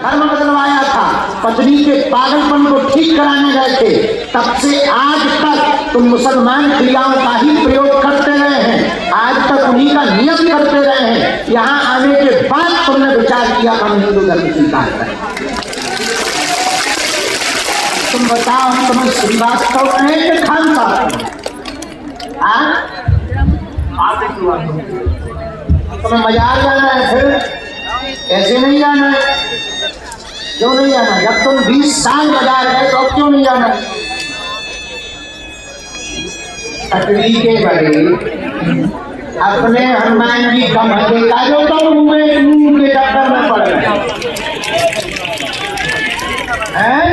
धर्म बदलवाया था, पत्नी के पागलपन को ठीक कराने गए थे, तब से आज तक तुम मुसलमान क्रियाओं का ही प्रयोग करते रहे हैं, आज तक उन्हीं का नियम करते रहे हैं। यहाँ आने के बाद तुमने विचार किया हम हिंदू धर्म स्वीकार करें। तुम बताओ हम तुम्हें श्रीवास्तव कहें कि खान साहब? तुम्हें मजाक जाना है, फिर ऐसे नहीं जाना है। क्यों नहीं जाना? जब तुम 20 साल बाजार गए तो क्यों नहीं जाना? तकड़ी के बड़े अपने हनुमान जी का भले का जो तो मुंह के चक्कर में पड़ गए हैं।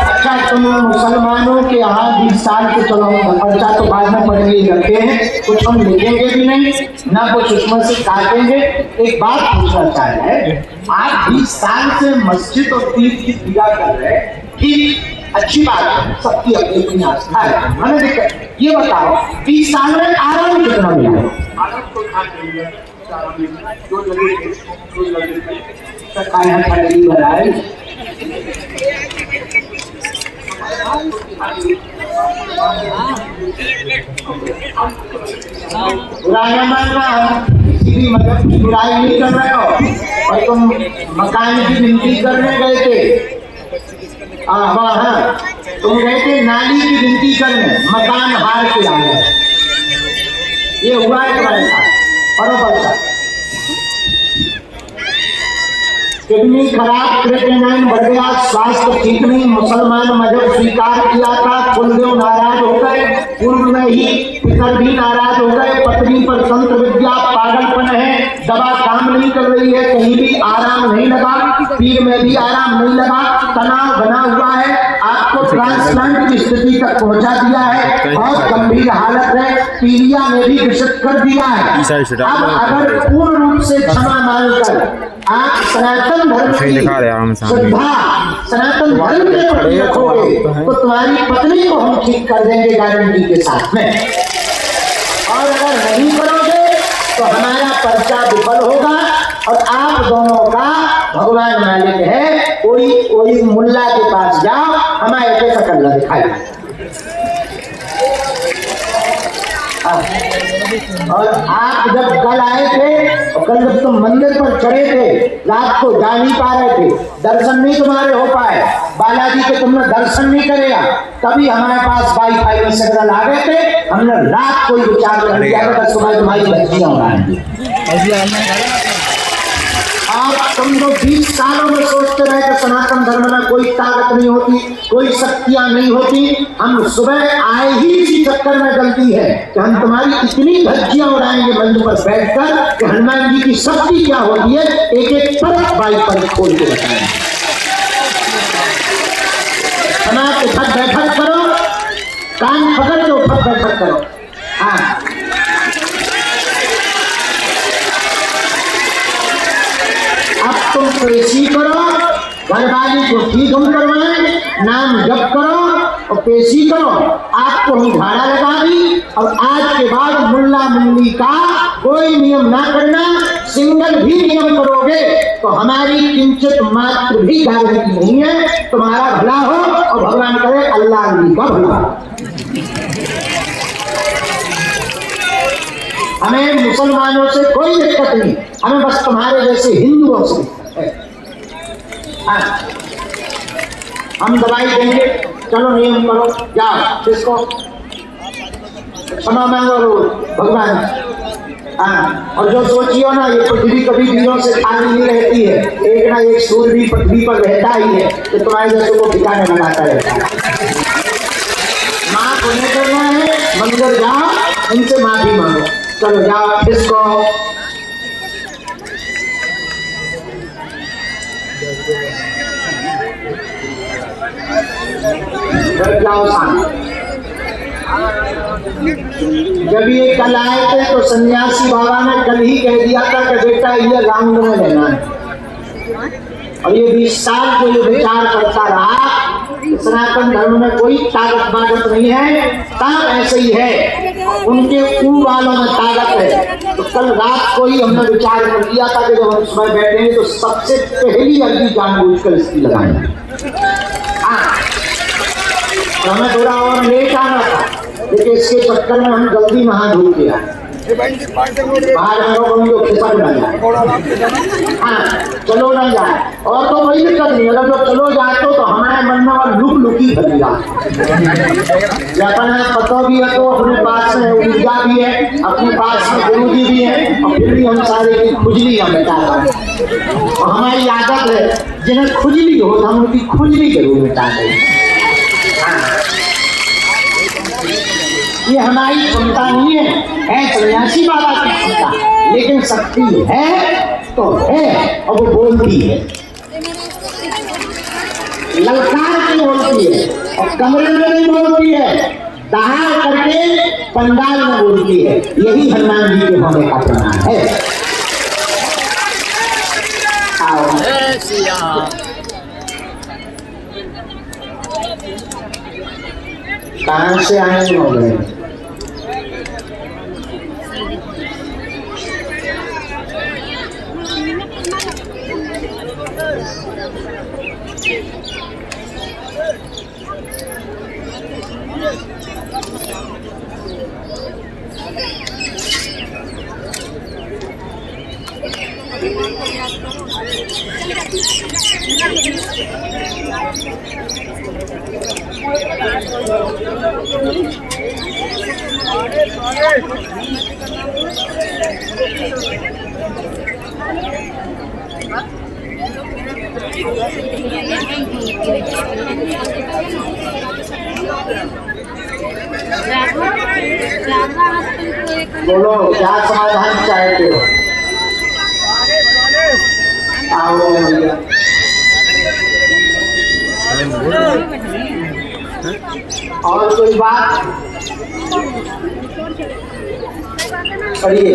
अच्छा, तुम मुसलमानों के यहाँ 20 साल के चलो पर्चा तो बाद में पढ़े रखे हैं, कुछ हम लिखेंगे भी नहीं ना, कुछ उसमें से काटेंगे। एक बात पूछना चाह रहे हैं, आप 20 साल से मस्जिद और तीर्थ की पूजा कर रहे हैं, ठीक अच्छी बात है, सबकी अपनी अपनी आस्था है, मैंने देखा। ये बताओ 20 साल में आराम कितना मिला? बुराई मानना, किसी भी मजहब की बुराई नहीं कर रहे हो, और तुम मकान की विनती करने गए थे। हाँ, तुम गए थे नाली की विनती करने, मकान हार के आ गए। ये हुआ है तुम्हारे साथ? बरोबर था। किडनी खराब, क्रिएटिनिन बढ़ गया, स्वास्थ्य ठीक नहीं, मुसलमान मजहब स्वीकार किया था, कुलदेव नाराज हो गए, पूर्व में ही पितर भी नाराज हो गए, पत्नी पर तंत्र विद्या पागलपन है, दवा काम नहीं कर रही है, कहीं भी आराम नहीं लगा, पीठ में भी आराम नहीं लगा, तनाव बना हुआ है, आपको ट्रांसप्लांट की स्थिति तक पहुंचा दिया है, बहुत गंभीर हालत है, पीलिया में भी विषित कर दिया है। अब अगर पूर्ण रूप से क्षमा मांगकर आप सनातन धर्म की श्रद्धा, सनातन धर्म के प्रति रखोगे तो तुम्हारी पत्नी को हम ठीक कर देंगे गारंटी के साथ में, और अगर नहीं करोगे तो हमारा पर्चा विफल होगा और आप दोनों का भगवान मालिक है। कोई मुल्ला के पास जाओ, हमारे पे सकल दिखाई। और आप जब कल आए थे और कल जब तुम मंदिर पर चढ़े थे, रात को जा नहीं पा रहे थे, दर्शन नहीं तुम्हारे हो पाए, बालाजी के तुमने दर्शन नहीं करेगा, तभी हमारे पास वाईफाई में सिग्नल आ गए थे, हमने रात को ही विचार कर लिया कि सुबह तुम्हारी बच्चियां उड़ाएंगी। आप तुम जो 20 सालों में सोचते रहे कि सनातन धर्म में कोई ताकत नहीं होती, कोई शक्तियां नहीं होती, हम सुबह आए ही इसी चक्कर में गलती है कि हम तुम्हारी इतनी धज्जियां उड़ाएंगे मंच पर बैठकर कि हनुमान जी की शक्ति क्या होती है एक एक तरफ बाइक पर खोल के बताएंगे। समाज के साथ बैठक करो, कान पकड़ के ऊपर बैठक करो। हाँ, अब तुम पेशी करो, घरवाली को ठीक हम करवाएं, नाम जप करो और पेशी करो, आपको हम भाड़ा लगा दी। और आज के बाद मुल्ला मुल्ली का कोई नियम ना करना, सिंगल भी नियम करोगे तो हमारी किंचित मात्र भी गारंटी नहीं है तुम्हारा भला हो, और भगवान करे अल्लाह का भला। हमें मुसलमानों से कोई दिक्कत नहीं, हमें बस तुम्हारे जैसे हिंदुओं से है। हम दवाई देंगे, चलो नियम करो, जाओ किसको क्षमा मांगो भगवान। और जो सोचियो ना, ये पृथ्वी कभी वीरों से खाली नहीं रहती है, एक ना एक सूर्य भी पृथ्वी पर रहता ही है, तो तुम्हारे जैसे को ठिकाने लगाता रहता है। माँ पुण्य करना है, मंदिर जाओ, उनसे माफी मांगो, चलो जाओ किसको। जब ये कल आए थे तो सन्यासी बाबा ने कल ही कह दिया था कि बेटा ये राउंड में रहना है, और ये 20 साल को ये विचार करता रहा सनातन धर्म में कोई ताकत बागत नहीं है, काम ऐसे ही है, उनके ऊ वालों में ताकत है। तो कल रात को ही हमने विचार कर लिया था कि जब हम सुबह बैठेंगे तो सबसे पहली अर्जी जानबूझकर इसकी लगाएंगे। तो हमें थोड़ा और लेट आना था, लेकिन इसके चक्कर में हम जल्दी नहा धो के आए। बाहर खिसक न जाए, हाँ चलो न जाए, और तो कोई दिक्कत नहीं। अगर जो चलो जाए तो हमारे मन में और लुक लुकी भरी अपन पतो भी है, तो अपने पास में ऊर्जा भी है, अपने पास में गुरु जी भी है, और फिर भी हम सारे की खुजली हम मिटा दें। और हमारी आदत है जिन्हें खुजली हो तो हम उनकी खुजली जरूर मिटा दें। ये हमारी क्षमता नहीं है सन्यासी बाबा की क्षमता, लेकिन शक्ति है तो है, और वो बोलती है, ललकार के बोलती है, और कमरे में नहीं बोलती है, दहाड़ करके पंडाल में बोलती है। यही हनुमान जी के होने का प्रमाण है। कहाँ से आए हो गए? बोलो क्या समाधान चाहते हो? आओ भैया। और कोई बात? पढ़िए।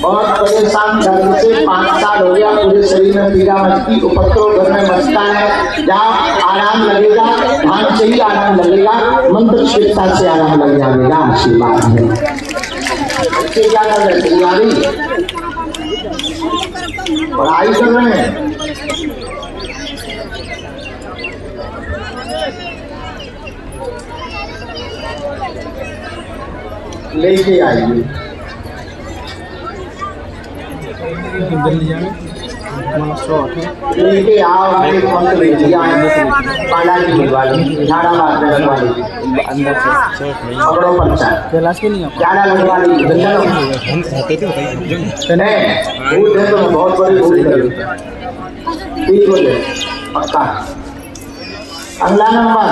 बहुत परेशान दर्द से 5 साल हो गया, पूरे शरीर में पीड़ा मचती, उपद्रव घर में मचता है। जहाँ आराम लगेगा, ध्यान से ही आराम लगेगा, मंत्र शिक्षा से आराम लग जाएगा। आशीर्वाद है। बच्चे क्या कर रहे हैं? पढ़ाई कर रहे हैं। लेके आइए। लेके आओ, बालाजी वाली, झाड़ाबाद में लगवाली, क्या लगवा ली? भूत है तो बहुत बड़ी भूत करी। ठीक हो जाए पक्का। अगला नंबर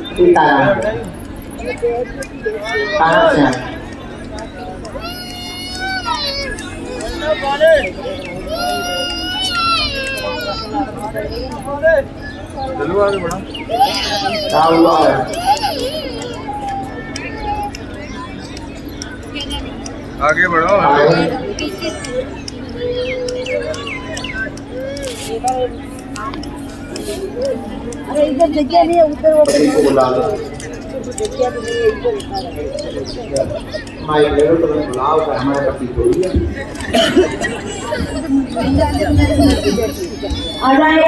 सीताराम। कहाँ से आगे बढ़ो। अरे इधर जगह नहीं है, उधर वो बुला लो। माइक ले लो, तो बुलाओ का हमारा पति कोई है। आ जाए।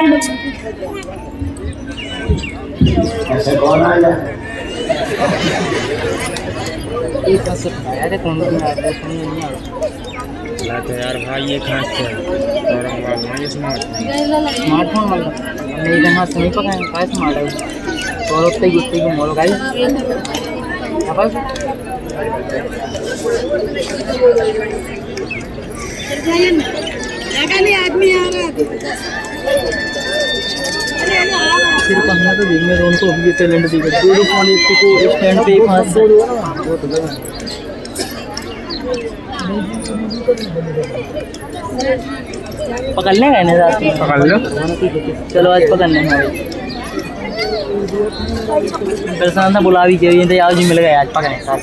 ऐसे कौन आ जाए? यार भाई ये कहाँ से स्मार्टफोन वाला नहीं करना सही पता है काय स्मार्ट है तो रोते गुस्से को मोल गाइस अब लगा नहीं आदमी आ रहा है। फिर कहना तो दिन में उनको भी टैलेंट दिखे दो फोन को स्टैंड पे 500 वो तो पकड़ ले गए ना पकड़ लो। चलो आज पकड़ने हैं परेशान था बुला भी के आज ही मिल गए आज पकड़े साथ